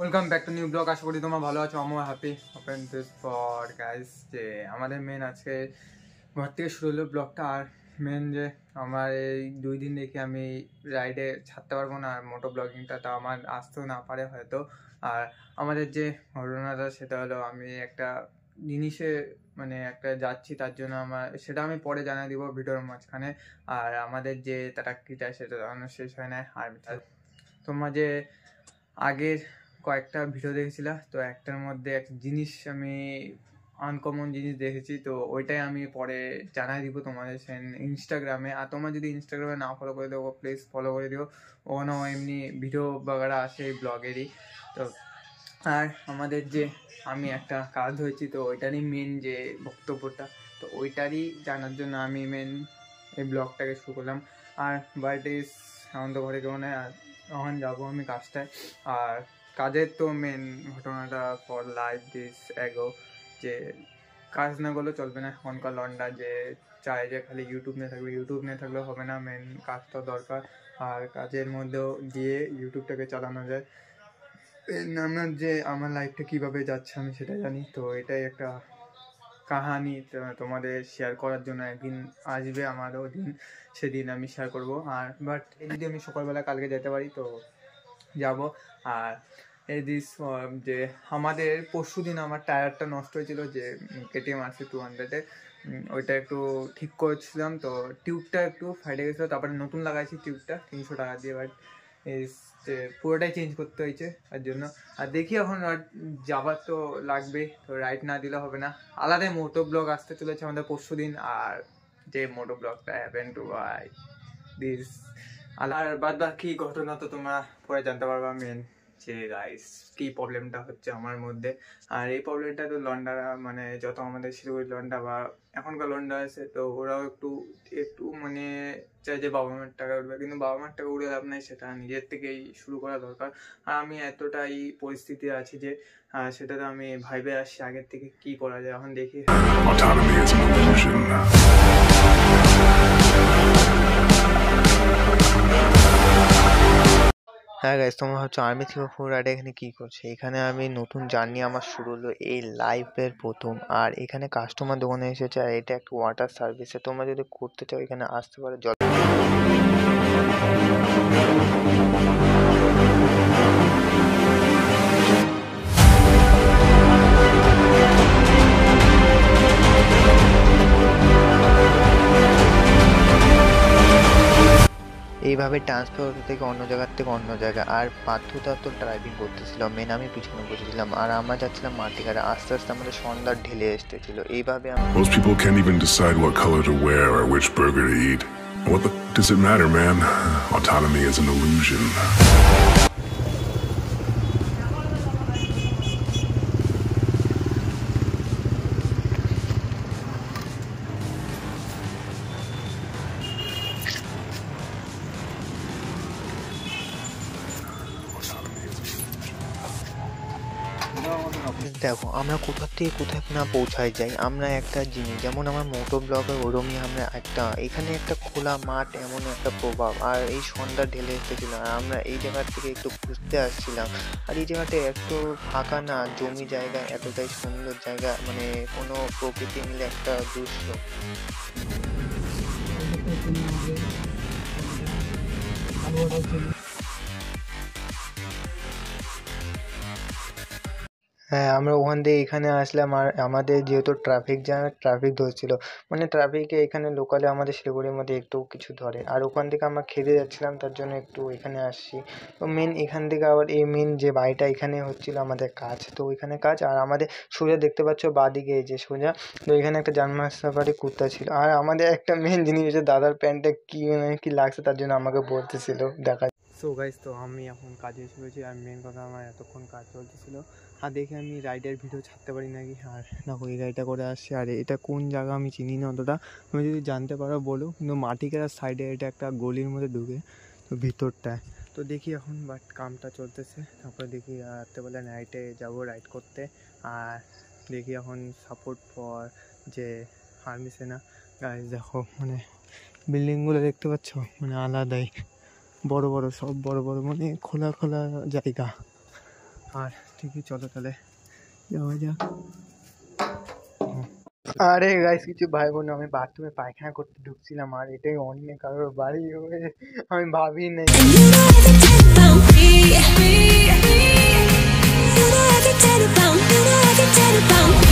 Welcome back to new blog. আশা করি তোমরা ভালো আছো। আমি happy open this for guys যে আমাদের মেন আজকে ঘর থেকে শুরু হলো ব্লগটা। আর মেন যে আমার এই 2 দিন দেখে আমি রাইডে ছাড়তে পারবো না, আর মোটো ব্লগিংটা তো আমার আসতেও না পারে হয়তো। আর আমাদের যে ঘটনাটা সেটা হলো আমি একটা জিনিসে মানে একটা যাচ্ছি, তার জন্য আমার সেটা আমি পরে জানিয়ে দিব ভিডিওর মাঝখানে। আর আমাদের যে তারাক্কিটা সেটা জানানো শেষ হয় না। আর তোমরা যে আগের কয়েকটা ভিডিও দেখেছিলা, তো একটার মধ্যে একটা জিনিস আমি আনকমন জিনিস দেখেছি, তো ওইটাই আমি পরে জানাই দিব তোমাদের ইনস্টাগ্রামে। আর তোমরা যদি ইনস্টাগ্রামে না ফলো করে দেবো প্লিজ ফলো করে দিও, ওখানেও এমনি ভিডিও বাগারা আসে এই ব্লগেরই। তো আর আমাদের যে আমি একটা কাজ হয়েছি, তো ওইটারই মেন যে বক্তব্যটা, তো ওইটারই জানার জন্য আমি মেন এই ব্লগটাকে শুরু করলাম। আর বার্থডে এখন তো ঘরে কেউ নেই, আর তখন যাবো আমি কাজটায়। আর কাজের তো মেন ঘটনাটা ফর লাইফ দিস এগো, যে কাজ না করলে চলবে না এখনকার লন্ডা, যে চায় যে খালি ইউটিউব নিয়ে থাকবে। ইউটিউব নিয়ে থাকলে হবে না, মেন কাজটা দরকার। আর কাজের মধ্যেও দিয়ে ইউটিউবটাকে চালানো যায়। আমার যে আমার লাইফটা কীভাবে যাচ্ছে আমি সেটা জানি, তো এটাই একটা কাহানি তোমাদের শেয়ার করার জন্য একদিন আসবে আমারও দিন, সেদিন আমি শেয়ার করব। আর বাট যদি আমি সকালবেলা কালকে যেতে পারি তো যাব। আর এই দিস যে আমাদের পরশু দিন আমার টায়ারটা নষ্ট হয়েছিল, যে কেটিএম আছে 200-এ, ওইটা একটু ঠিক করেছিলাম, তো টিউবটা একটু ফাইটে গেছিলো, তারপরে নতুন লাগাইছি টিউবটা 300 টাকা দিয়ে। বাট এই যে পুরোটাই চেঞ্জ করতে হয়েছে তার জন্য। আর দেখি এখন যাবার তো লাগবে, তো রাইড না দিলে হবে না। আলাদাই মোটো ব্লগ আসতে চলেছে আমাদের পরশু দিন। আর যে মোটো ব্লগটা হ্যাপেন টু বাই দিস, আর বাদ বাকি ঘটনা তো তোমরা পরে জানতে পারবা। মেন যে গাইস কি প্রবলেমটা হচ্ছে আমার মধ্যে, আর এই প্রবলেমটা তো লন্ডারা মানে যত আমাদের শিলিগুড়ি লন্ডা বা এখনকার লন্ডা আছে, তো ওরাও একটু একটু মানে চাই যে বাবা মার টাকা উঠবে, কিন্তু বাবা মার টাকা উঠে লাভ নাই, সেটা নিজের থেকেই শুরু করা দরকার। আর আমি এতটাই পরিস্থিতি আছি যে সেটাতে আমি ভাইবে আসছি আগের থেকে কি করা যায়। এখন দেখি হ্যাঁ গাইস, তোমরা হচ্ছে আর্মি থেকে ফোর রাইডে এখানে কি করছে। এখানে আমি নতুন জার্নি আমার শুরু হলো এই লাইফের প্রথম। আর এখানে কাস্টমার দোকানে এসেছে, আর এটা একটা ওয়াটার সার্ভিসে। তোমরা যদি করতে চাও এখানে আসতে পারো। এইভাবে ট্রান্সফার হতে থেকে অন্য জায়গার থেকে অন্য জায়গায়। আর পার্থতা তো ড্রাইভিং করতেছিল, মেন আমি পিছনে বসেছিলাম। আর আমরা যাচ্ছিলাম মাটিকারে। আস্তে আস্তে আমাদের সন্ধ্যা ঢেলে এসেছিল। এইভাবে Most people can't even decide what color to wear or which burger to eat. What the does it matter, man? Autonomy is an illusion. দেখো আমরা কোথা থেকে কোথায় না পৌঁছায় যাই। আমরা একটা জিনিস যেমন আমার মোটো ব্লগে ওরমই আমরা একটা এখানে একটা খোলা মাঠ, এমন একটা প্রভাব। আর এই সন্ধ্যা ঢেলে এসেছিল, আর আমরা এই জায়গা থেকে একটু ঘুরতে আসছিলাম। আর এই জায়গাটা একটু ফাঁকা না, জমি জায়গা, এতটাই সুন্দর জায়গা, মানে কোনো প্রকৃতি মিলে একটা দৃশ্য। হ্যাঁ, আমরা ওখান দিয়ে এখানে আসলাম। আর আমাদের যেহেতু ট্রাফিক জ্যাম, ট্রাফিক ধরছিল, মানে ট্রাফিকে এখানে লোকালে আমাদের শিলিগুড়ির মধ্যে একটু কিছু ধরে। আর ওখান থেকে আমরা খেতে যাচ্ছিলাম, তার জন্য একটু এখানে আসছি। তো মেন এখান থেকে আবার এই মেন যে বাড়িটা, এখানে হচ্ছিলো আমাদের কাজ। তো ওইখানে কাজ, আর আমাদের সোজা দেখতে পাচ্ছ বাঁদিকে এই যে সোজা, তো এখানে একটা জার্মান শেফার্ড কুত্তা ছিল। আর আমাদের একটা মেন জিনিস হচ্ছে দাদার প্যান্টে কি মানে কি লাগছে, তার জন্য আমাকে বলতেছিল দেখা। সো গাইস, তো আমি এখন কাজে এসে পড়েছি। আর মেন কথা আমার এতক্ষণ কাজ চলতেছিল, আর দেখে আমি রাইডের ভিডিও ছাড়তে পারি নাকি। আর দেখো এই গাড়িটা করে আসছে। আর এটা কোন জায়গা আমি চিনি না অতটা, তুমি যদি জানতে পারো বলো। কিন্তু মাটিকেরার সাইডে এটা একটা গলির মধ্যে ঢুকে, তো ভিতরটায়। তো দেখি এখন বাট কামটা চলতেছে, তারপরে দেখি রাত্রেবেলা নাইটে যাবো রাইড করতে। আর দেখি এখন সাপোর্ট ফর যে আর্মি সেনা। গাইস দেখো মানে বিল্ডিংগুলো দেখতে পাচ্ছ, মানে আলাদাই বড় বড়, সব বড় বড়, মানে খোলা খোলা জায়গা। আর ঠিকই, চলো তাহলে যাওয়া যাক। আরে গাইস কিছু ভাই বোন, আমি বাথরুমে পায়খানা করতে ঢুকছিলাম আর এটাই অন্য কারোর বাড়ি হয়ে আমি ভাবি নাই। And you know every time I found free, you know every time I found